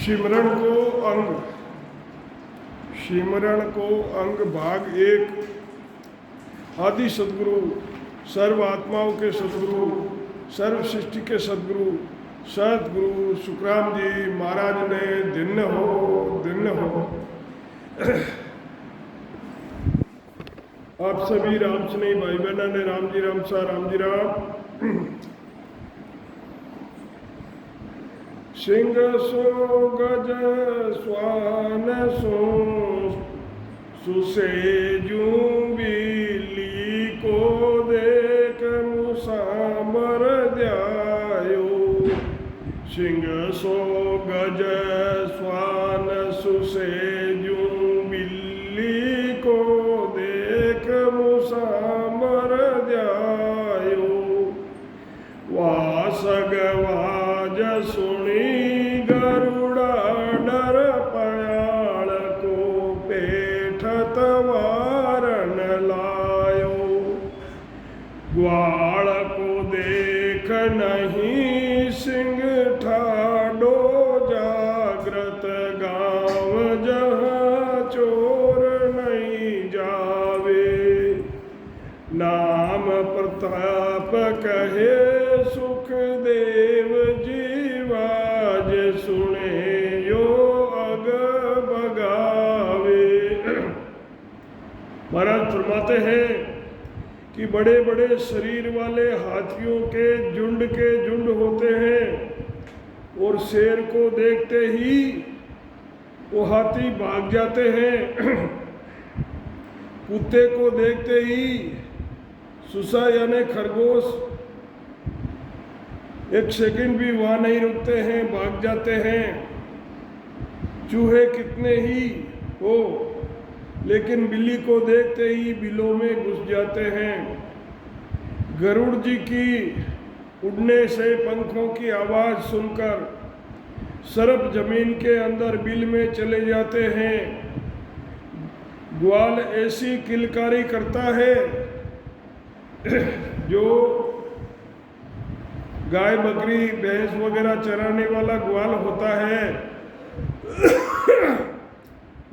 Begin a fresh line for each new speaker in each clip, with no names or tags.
सिमरण को अंग। सिमरण को अंग भाग 1। आदि सदगुरु, सर्व आत्माओं के सदगुरु, सर्व सृष्टि के सदगुरु सतगुरु सुखराम जी महाराज ने धन्य हो। आप सभी राम स्नेही भाई बहना ने राम जी राम सा राम जी राम। सिंह सो गज स्वान सो सुसेजू बिल्ली को देख मुसामर जायो। सिंह सो गज स्वान सुसेजू बिल्ली को देख मुसामर जायो। वासगवाज सुनी गरुड़ा डर पयाल को पेठत वारन लायो। ग्वाल को देख नहीं सिंह ठाडो जागृत गाँव जहाँ चोर नहीं जावे। नाम प्रताप कहे सुखदेव जीवाज सुने यो अग बगावे। महाराज फरमाते हैं कि बड़े बड़े शरीर वाले हाथियों के झुंड होते हैं और शेर को देखते ही वो हाथी भाग जाते हैं। कुत्ते को देखते ही सुसा यानी खरगोश एक सेकंड भी वहाँ नहीं रुकते हैं, भाग जाते हैं। चूहे कितने ही हो लेकिन बिल्ली को देखते ही बिलों में घुस जाते हैं। गरुड़ जी की उड़ने से पंखों की आवाज़ सुनकर सर्प जमीन के अंदर बिल में चले जाते हैं। ग्वाल ऐसी किलकारी करता है जो गाय बकरी भैंस वगैरह चराने वाला ग्वाल होता है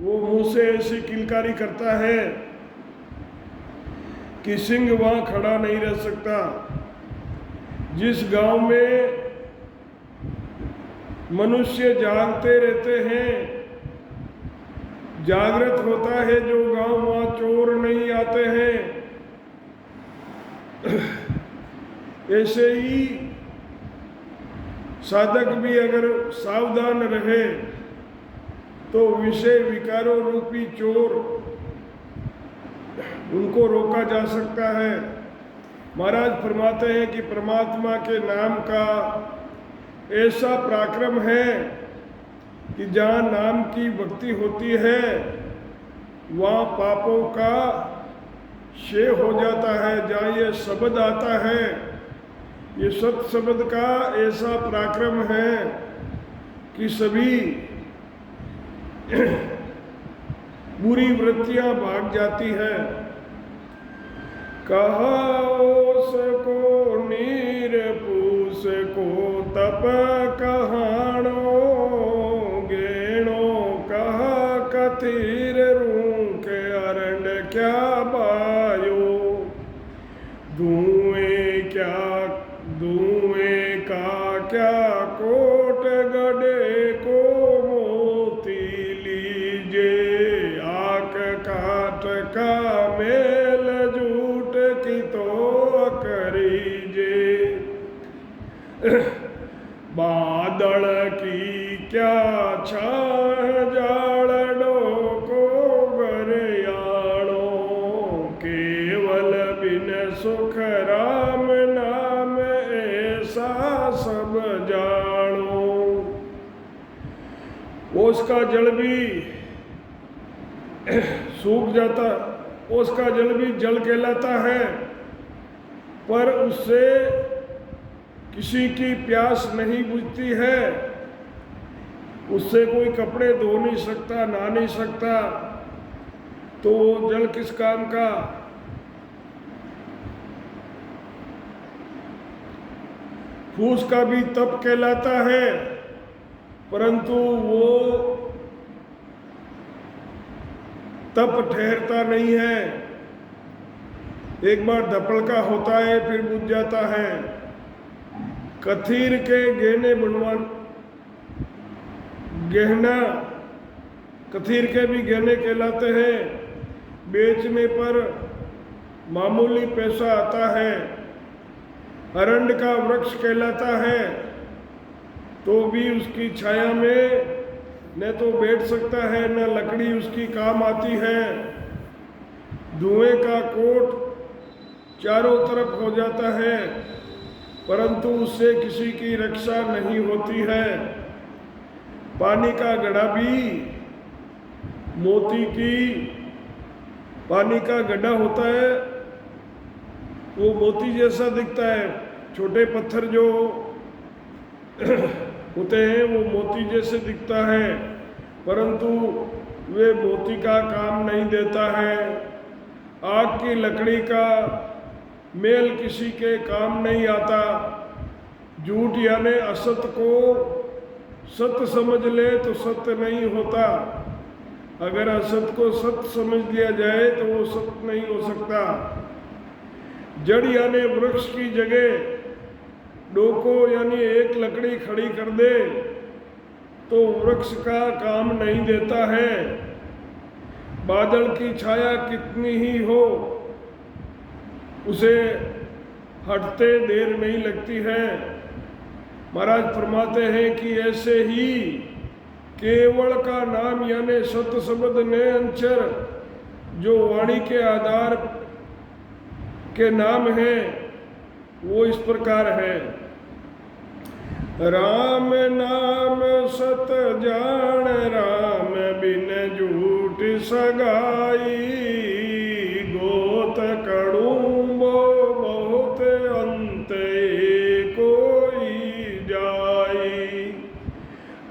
वो मुंह से ऐसी किलकारी करता है कि सिंह वहां खड़ा नहीं रह सकता। जिस गांव में मनुष्य जागते रहते हैं, जागृत होता है जो गांव, वहां चोर नहीं आते हैं। ऐसे ही साधक भी अगर सावधान रहे तो विषय विकारों रूपी चोर उनको रोका जा सकता है। महाराज फरमाते हैं कि परमात्मा के नाम का ऐसा पराक्रम है कि जहाँ नाम की भक्ति होती है वहाँ पापों का क्षय हो जाता है। जहाँ ये शब्द आता है, ये सत शब्द का ऐसा पराक्रम है कि सभी बुरी वृत्तियां भाग जाती है। कहा उसको नीर पूस को तप कहाणो गेणो। कहा कथीर रूं के अरंड क्या बायो। धुएं का क्या कोट गड़े को मोती लीजे। आक काट का मेल झूठ की तो करीजे। बादल की क्या छाह जाड़ो को गरयाणो। केवल बिन सुख राम नाम ऐसा सब जानो। ओस का जल भी सूख जाता, ओस का जल भी जल कहलाता है, पर उससे किसी की प्यास नहीं बुझती है। उससे कोई कपड़े धो नहीं सकता, नहा नहीं सकता, तो जल किस काम का। फूस का भी तप कहलाता है, परंतु वो तप ठहरता नहीं है। एक बार धपड़का होता है फिर बुझ जाता है। कथीर के गहना कथीर के भी गहने कहलाते हैं। बेचने पर मामूली पैसा आता है। अरंड का वृक्ष कहलाता है, तो भी उसकी छाया में न तो बैठ सकता है न लकड़ी उसकी काम आती है। धुएं का कोट चारों तरफ हो जाता है, परंतु उससे किसी की रक्षा नहीं होती है। पानी का गड्ढा भी पानी का गड्ढा होता है, वो मोती जैसा दिखता है। छोटे पत्थर जो होते हैं वो मोती जैसे दिखता है, परंतु वे मोती का काम नहीं देता है। आग की लकड़ी का मेल किसी के काम नहीं आता। झूठ यानी असत को सत्य समझ ले तो सत्य नहीं होता। अगर असत को सत्य समझ लिया जाए तो वो सत्य नहीं हो सकता। जड़ यानी वृक्ष की जगह डोको यानी एक लकड़ी खड़ी कर दे तो वृक्ष का काम नहीं देता है। बादल की छाया कितनी ही हो, उसे हटते देर नहीं लगती है। महाराज फरमाते हैं कि ऐसे ही केवल का नाम यानी सत्य शब्द ने अंचर जो वाणी के आधार के नाम है वो इस प्रकार है। राम नाम सत जान राम बिन झूठ सगाई। गोत कड़ूबो बहुत अंत कोई जाई।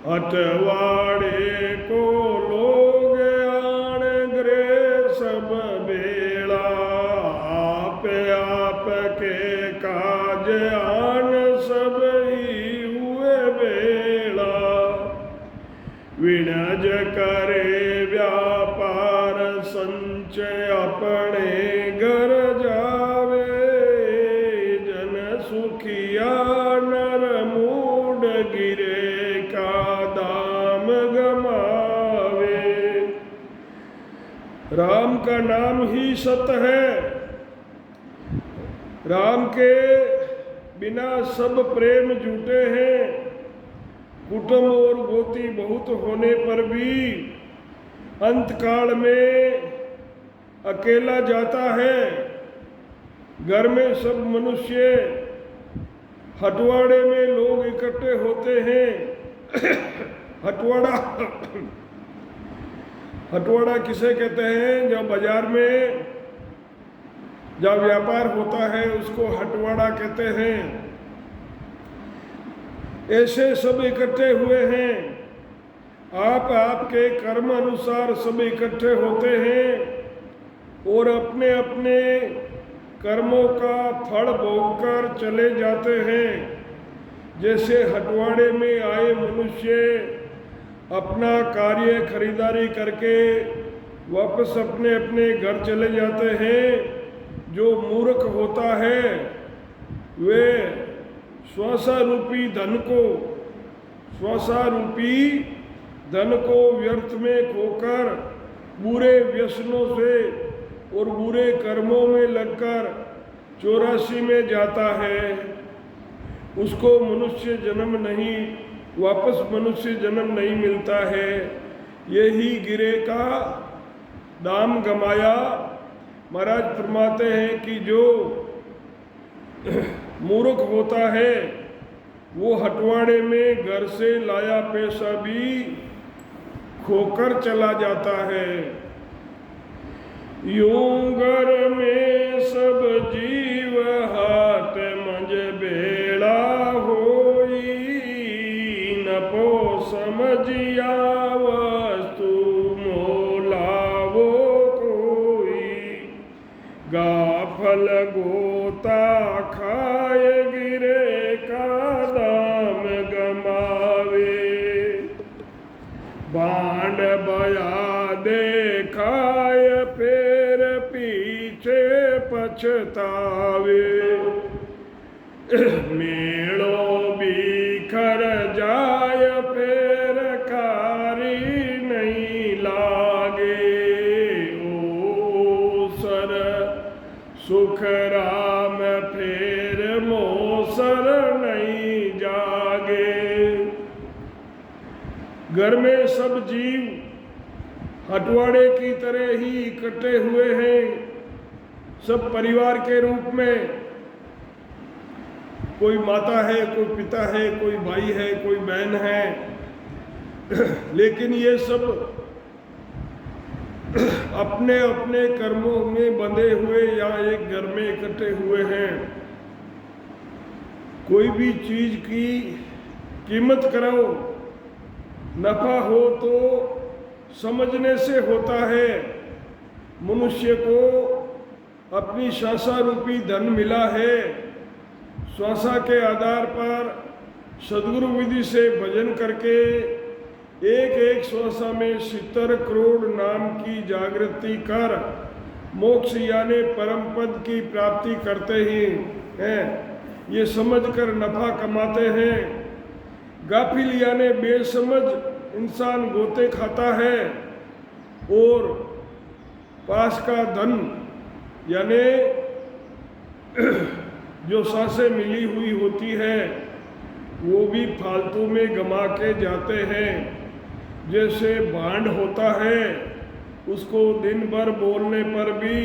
अटवाड़े को लोग आन ग्रे सब बेड़ा। आप के काज आन सब ही हुए बेड़ा। विनज करे व्यापार संचय अपने घर जावे। जन सुखिया नर मूड गिरे का दाम गमावे। राम का नाम ही सत्य है। राम के बिना सब प्रेम झूठे हैं। कुटुंब और गोती बहुत होने पर भी अंतकाल में अकेला जाता है। घर में सब मनुष्य हटवाड़े में लोग इकट्ठे होते हैं। हटवाड़ा किसे कहते हैं? जब बाजार में जब व्यापार होता है उसको हटवाड़ा कहते हैं। ऐसे सब इकट्ठे हुए हैं। आप आपके कर्म अनुसार सब इकट्ठे होते हैं और अपने अपने कर्मों का फल भोगकर चले जाते हैं। जैसे हटवाड़े में आए मनुष्य अपना कार्य खरीदारी करके वापस अपने अपने घर चले जाते हैं। जो मूर्ख होता है वे स्वासारूपी धन को व्यर्थ में खोकर बुरे व्यसनों से और बुरे कर्मों में लगकर 84 में जाता है। उसको वापस मनुष्य जन्म नहीं मिलता है। यही गिरे का दाम गमाया। महाराज फरमाते हैं कि जो मूर्ख होता है वो हटवाड़े में घर से लाया पैसा भी खोकर चला जाता है। यूं घर में सब जीव हाथ मंझ बेड़ा होई। न पो समझिया वस्तु मोलावो कोई। गाफल गोता खाए गिरे का दाम गमावे। बाण बया देखाय फिर पीछे पछतावे, मेड़ो बिखर जाय फिर कारी नहीं लागे, ओ सर सुख राम फिर मोसर नहीं जागे। घर में सब जीव हटवाड़े की तरह ही इकट्ठे हुए हैं, सब परिवार के रूप में। कोई माता है, कोई पिता है, कोई भाई है, कोई बहन है, लेकिन ये सब अपने अपने कर्मों में बंधे हुए या एक घर में इकट्ठे हुए हैं। कोई भी चीज की कीमत कराओ, नफा हो तो समझने से होता है। मनुष्य को अपनी श्वासा रूपी धन मिला है, श्वासा के आधार पर सदगुरु विधि से भजन करके एक एक श्वासा में 70 करोड़ नाम की जागृति कर मोक्ष यानी परम पद की प्राप्ति करते ही हैं। ये समझकर नफा कमाते हैं। गाफिल यानी बेसमझ इंसान गोते खाता है और पास का धन यानी जो सांसें मिली हुई होती है वो भी फालतू में गमा के जाते हैं। जैसे भांड होता है, उसको दिन भर बोलने पर भी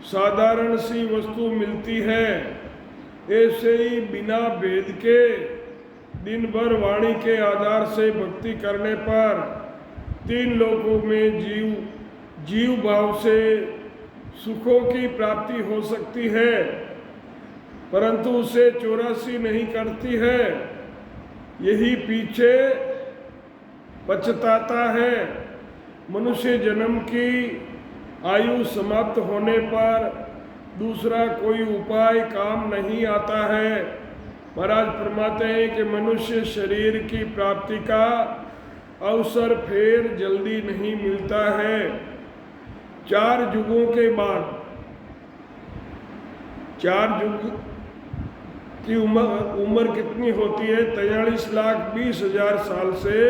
साधारण सी वस्तु मिलती है, ऐसे ही बिना भेद के दिन भर वाणी के आधार से भक्ति करने पर 3 लोकों में जीव भाव से सुखों की प्राप्ति हो सकती है, परंतु उसे 84 नहीं करती है। यही पीछे पछताता है। मनुष्य जन्म की आयु समाप्त होने पर दूसरा कोई उपाय काम नहीं आता है। महाराज फरमाते हैं कि मनुष्य शरीर की प्राप्ति का अवसर फिर जल्दी नहीं मिलता है। 4 युगों के बाद 4 युग की उम्र कितनी होती है? 43,20,000 साल से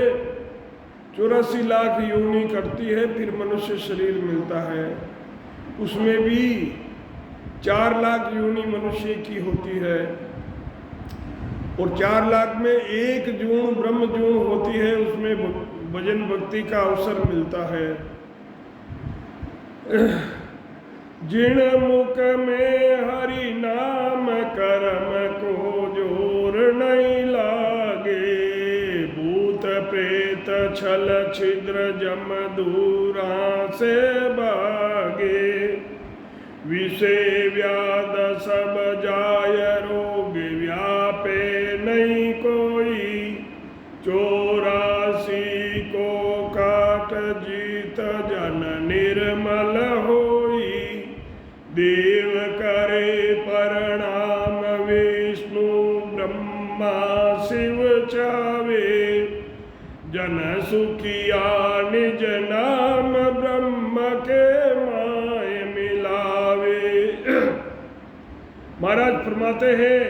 84 लाख योनि कटती है, फिर मनुष्य शरीर मिलता है। उसमें भी 4 लाख योनि मनुष्य की होती है और 4 लाख में 1 जून ब्रह्म जून होती है, उसमें भजन भक्ति का अवसर मिलता है। जिन मुख में हरि नाम कर्म को जोर नहीं लागे, भूत प्रेत छल छिद्र जम दूरा से भागे, विषय व्याध सब जाय रोग व्यापे नहीं कोई, 84 को काट जीत जन निर्मल होई, देव करे प्रणाम विष्णु ब्रह्मा शिव चावे, जन सुखिया निज नाम ब्रह्म के माय मिलावे। महाराज फरमाते हैं,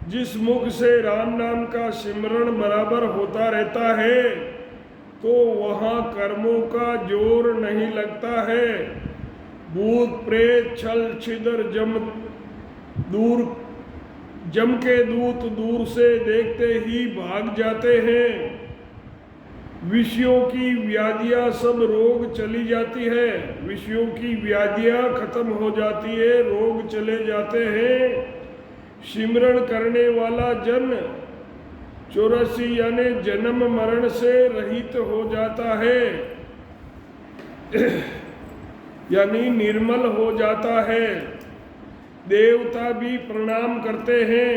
जिस मुख से राम नाम का सिमरण बराबर होता रहता है तो वहाँ कर्मों का जोर नहीं लगता है। भूत प्रेत छल छिद्र जम के दूत दूर से देखते ही भाग जाते हैं। विषयों की व्याधियां सब रोग चली जाती है, विषयों की व्याधियां खत्म हो जाती है, रोग चले जाते हैं। सिमरण करने वाला जन 84 यानी जन्म मरण से रहित हो जाता है, यानी निर्मल हो जाता है। देवता भी प्रणाम करते हैं,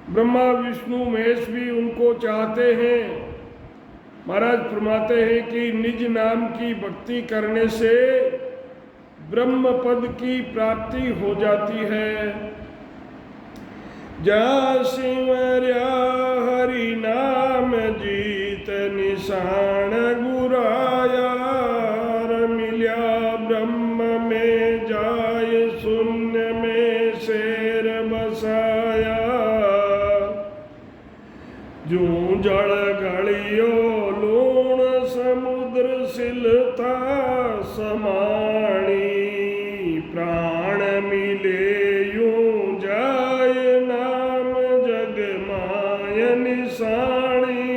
ब्रह्मा विष्णु महेश भी उनको चाहते हैं। महाराज फरमाते हैं कि निज नाम की भक्ति करने से ब्रह्म पद की प्राप्ति हो जाती है। जा सिमर्या हरि नाम जीत निशान गुराया, मिल्या ब्रह्म में जाय शून्य में शेर बसाया। जूं जल गलियो लूण समुद्र सिलता समाणी, प्राण मिले यूं जाय नाम जग माय निशानी।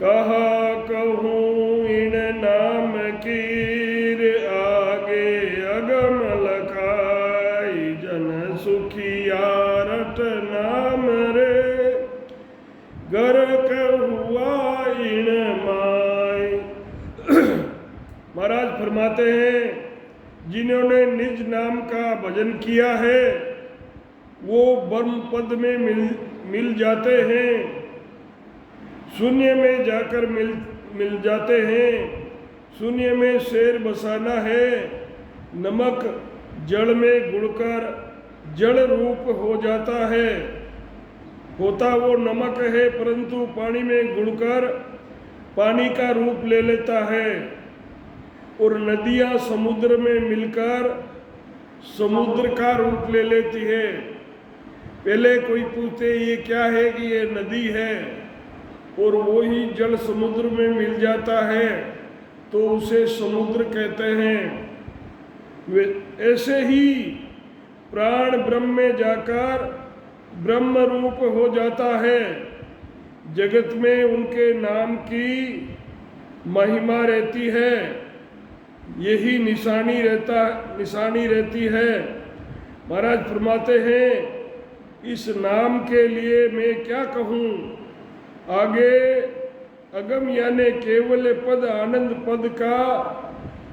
कहा कहूँ इन नाम कीर, आगे अगम लखाई। जन सुखिया रट नाम रे, गर्क हुआ इन माय। महाराज फरमाते हैं, जिन्होंने निज नाम का भजन किया है वो ब्रह्म पद में मिल जाते हैं, शून्य में जाकर मिल जाते हैं। शून्य में शेर बसाना है, नमक जल में गुड़कर जल रूप हो जाता है। होता वो नमक है परंतु पानी में गुड़कर पानी का रूप ले लेता है। और नदियाँ समुद्र में मिलकर समुद्र का रूप ले लेती है। पहले कोई पूछते ये क्या है कि ये नदी है, और वो ही जल समुद्र में मिल जाता है तो उसे समुद्र कहते हैं। ऐसे ही प्राण ब्रह्म में जाकर ब्रह्म रूप हो जाता है। जगत में उनके नाम की महिमा रहती है, यही निशानी रहती है। महाराज फरमाते हैं, इस नाम के लिए मैं क्या कहूँ, आगे अगम यानी केवल पद आनंद पद का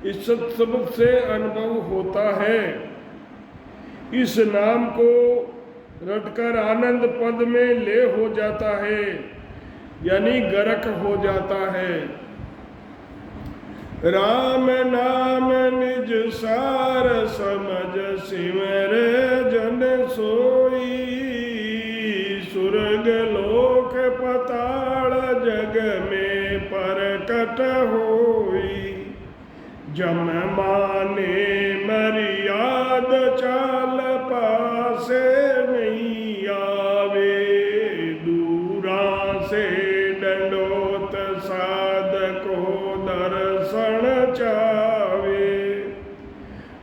इस शब्द से अनुभव होता है। इस नाम को रटकर आनंद पद में ले हो जाता है, यानी गरक हो जाता है। राम नाम निज सार समझ सिमर जन सोई, सुरग लोक पताल जग में परकट होई। जम माने मर्याद चाल पासे नहीं आवे, दूरा से दंडोत साधको दर्शन चावे।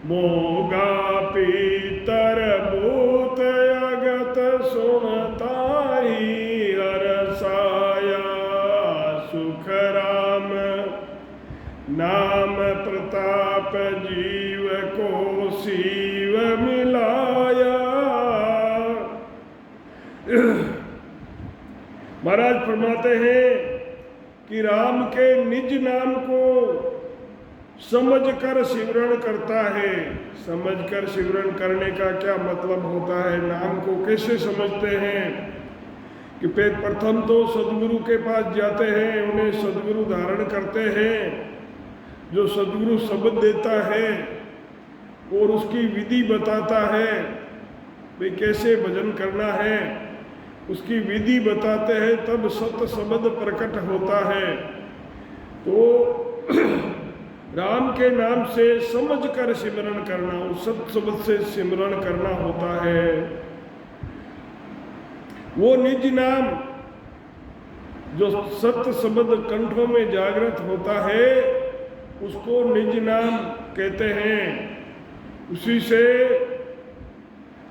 मोगा पीतर भूत अगत सुनताई, हरसाया सुख राम नाम प्रताप जीव को शिव मिलाया। महाराज फरमाते हैं कि राम के निज नाम को समझकर सिमरण करता है। समझकर सिमरण करने का क्या मतलब होता है, नाम को कैसे समझते हैं कि प्रथम तो सदगुरु के पास जाते हैं, उन्हें सदगुरु धारण करते हैं। जो सदगुरु शब्द देता है और उसकी विधि बताता है, भाई कैसे भजन करना है, उसकी विधि बताते हैं, तब सत शब्द प्रकट होता है। तो राम के नाम से समझकर सिमरण करना, उस सत शब्द से सिमरण करना होता है। वो निज नाम जो सत्य शब्द कंठों में जागृत होता है उसको निज नाम कहते हैं। उसी से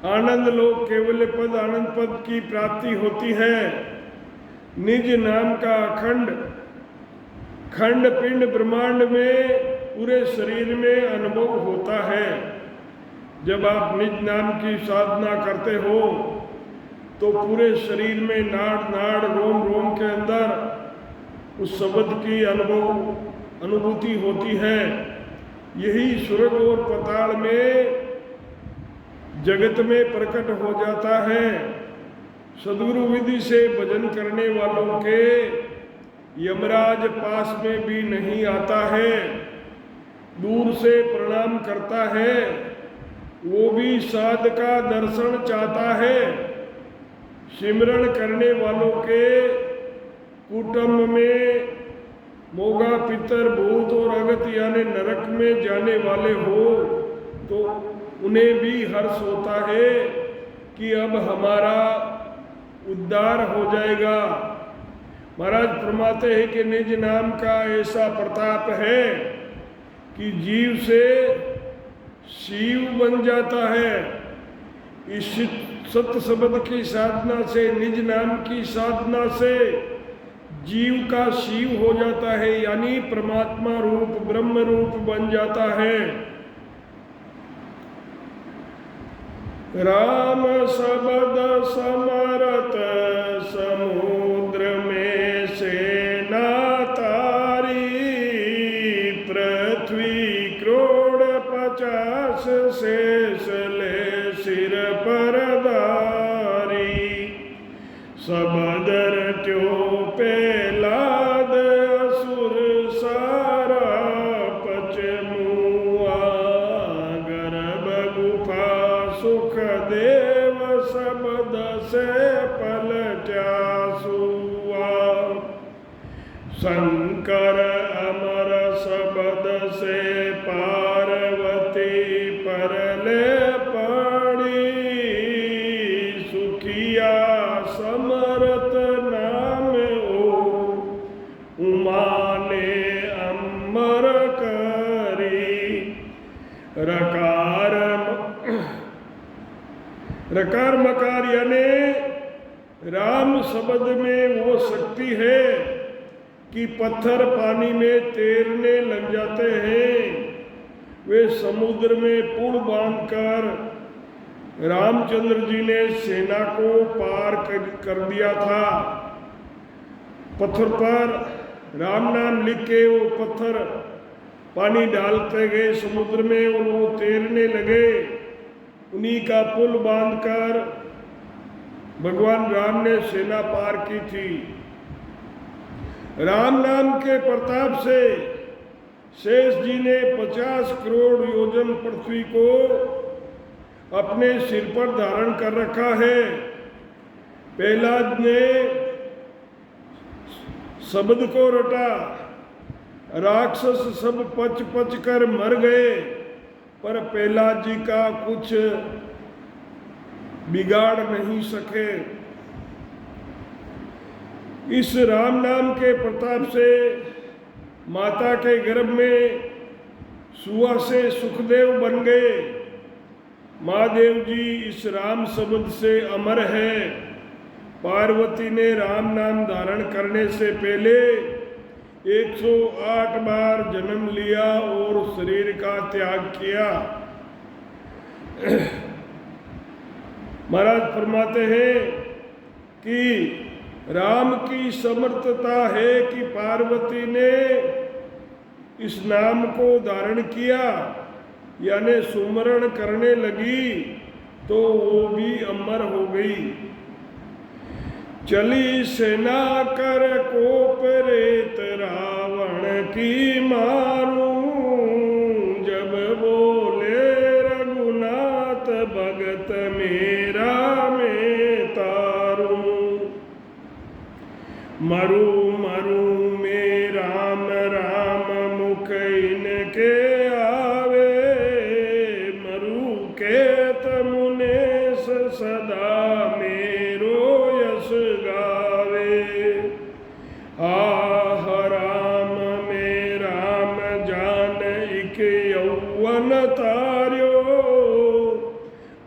आनंद लोक केवल पद आनंद पद की प्राप्ति होती है। निज नाम का खंड पिंड ब्रह्मांड में पूरे शरीर में अनुभव होता है। जब आप निज नाम की साधना करते हो तो पूरे शरीर में नाड़ रोम रोम के अंदर उस शब्द की अनुभूति होती है। यही स्वर्ग और पाताल में जगत में प्रकट हो जाता है। सद्गुरु विधि से भजन करने वालों के यमराज पास में भी नहीं आता है, दूर से प्रणाम करता है। वो भी साध का दर्शन चाहता है। सिमरण करने वालों के कुटुंब में मोगा, पितर, भूत और अगत यानी नरक में जाने वाले हो तो उन्हें भी हर्ष होता है कि अब हमारा उद्धार हो जाएगा। महाराज फरमाते हैं कि निज नाम का ऐसा प्रताप है कि जीव से शिव बन जाता है। इस सत्य शब्द की साधना से, निज नाम की साधना से जीव का शिव हो जाता है, यानी परमात्मा रूप, ब्रह्म रूप बन जाता है। राम शब्द समरत समुद्र में सेना तारी, पृथ्वी करोड़ 50 शेष ले सिर पर धारी, शब्द रट्यो पेलाद असुर सारा, पचमुआ गर्भ गुफा सुख देव, शब्द से पलटा सुआ, शंकर अमर शब्द से पार्वती परले पड़ी, सुखिया समरत नाम ओ उमा ने अमर करी, रकार मकार यानी राम शब्द में वो शक्ति है कि पत्थर पानी में तैरने लग जाते हैं। वे समुद्र में पुल बांधकर रामचंद्र जी ने सेना को पार कर दिया था। पत्थर पर राम नाम लिख के वो पत्थर पानी डालते गए समुद्र में और वो तैरने लगे। उन्हीं का पुल बांधकर भगवान राम ने सेना पार की थी। राम नाम के प्रताप से शेष जी ने 50 करोड़ योजन पृथ्वी को अपने सिर पर धारण कर रखा है। प्रहलाद ने शब्द को रटा, राक्षस सब पच पच कर मर गए, पर प्रहलाद जी का कुछ बिगाड़ नहीं सके। इस राम नाम के प्रताप से माता के गर्भ में सुआ से सुखदेव बन गए। महादेव जी इस राम शब्द से अमर है। पार्वती ने राम नाम धारण करने से पहले 108 बार जन्म लिया और शरीर का त्याग किया। महाराज फरमाते हैं कि राम की समर्थता है कि पार्वती ने इस नाम को धारण किया, यानी सुमरण करने लगी तो वो भी अमर हो गई। चली सेना कर कोप रेत रावण की मारूं, जब बोले रघुनाथ भगत मेरा मैं तारूं। मरू मरू में राम राम मुख इनके आवे, मरू केत मुनेश सदा मेरो यश गावे। आह राम में राम जान इक यौवन तार्यो,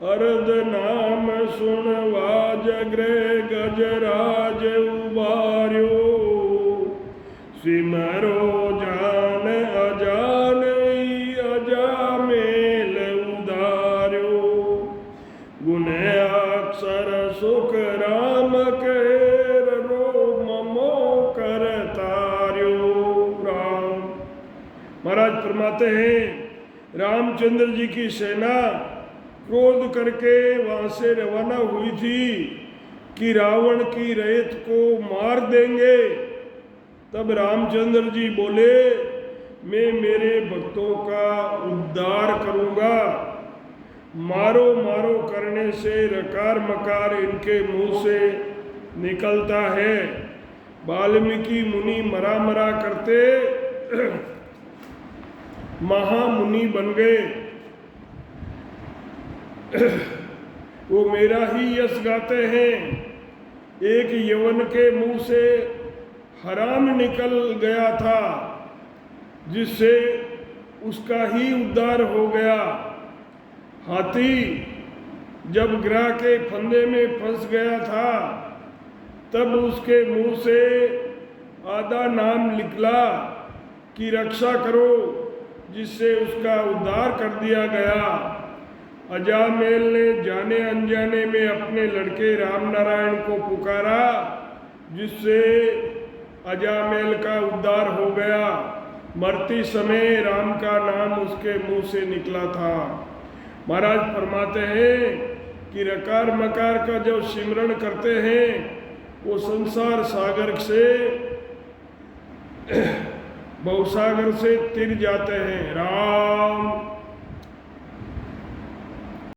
अर्ध नाम सुनवा जगृह गजराज उबार्यो। सिमरो जान अजान अजामेल उदार्यो, गुण अक्षर सुख राम केर ममो कर तार्यो। राम महाराज फरमाते हैं रामचंद्र जी की सेना क्रोध करके वहां से रवाना हुई थी कि रावण की रैयत को मार देंगे। तब रामचंद्र जी बोले, मैं मेरे भक्तों का उद्धार करूंगा। मारो मारो करने से रकार मकार इनके मुंह से निकलता है। वाल्मीकि मुनि मरा मरा करते महामुनि बन गए। वो मेरा ही यश गाते हैं। एक यवन के मुंह से हराम निकल गया था, जिससे उसका ही उद्धार हो गया। हाथी जब ग्रह के फंदे में फंस गया था, तब उसके मुंह से आधा नाम निकला कि रक्षा करो, जिससे उसका उद्धार कर दिया गया। अजामेल ने जाने अनजाने में अपने लड़के राम नारायण को पुकारा, जिससे अजामेल का उद्धार हो गया। मरते समय राम का नाम उसके मुंह से निकला था। महाराज फरमाते हैं कि रकार मकार का जब सिमरण करते हैं, वो संसार सागर से भवसागर से तिर जाते हैं। राम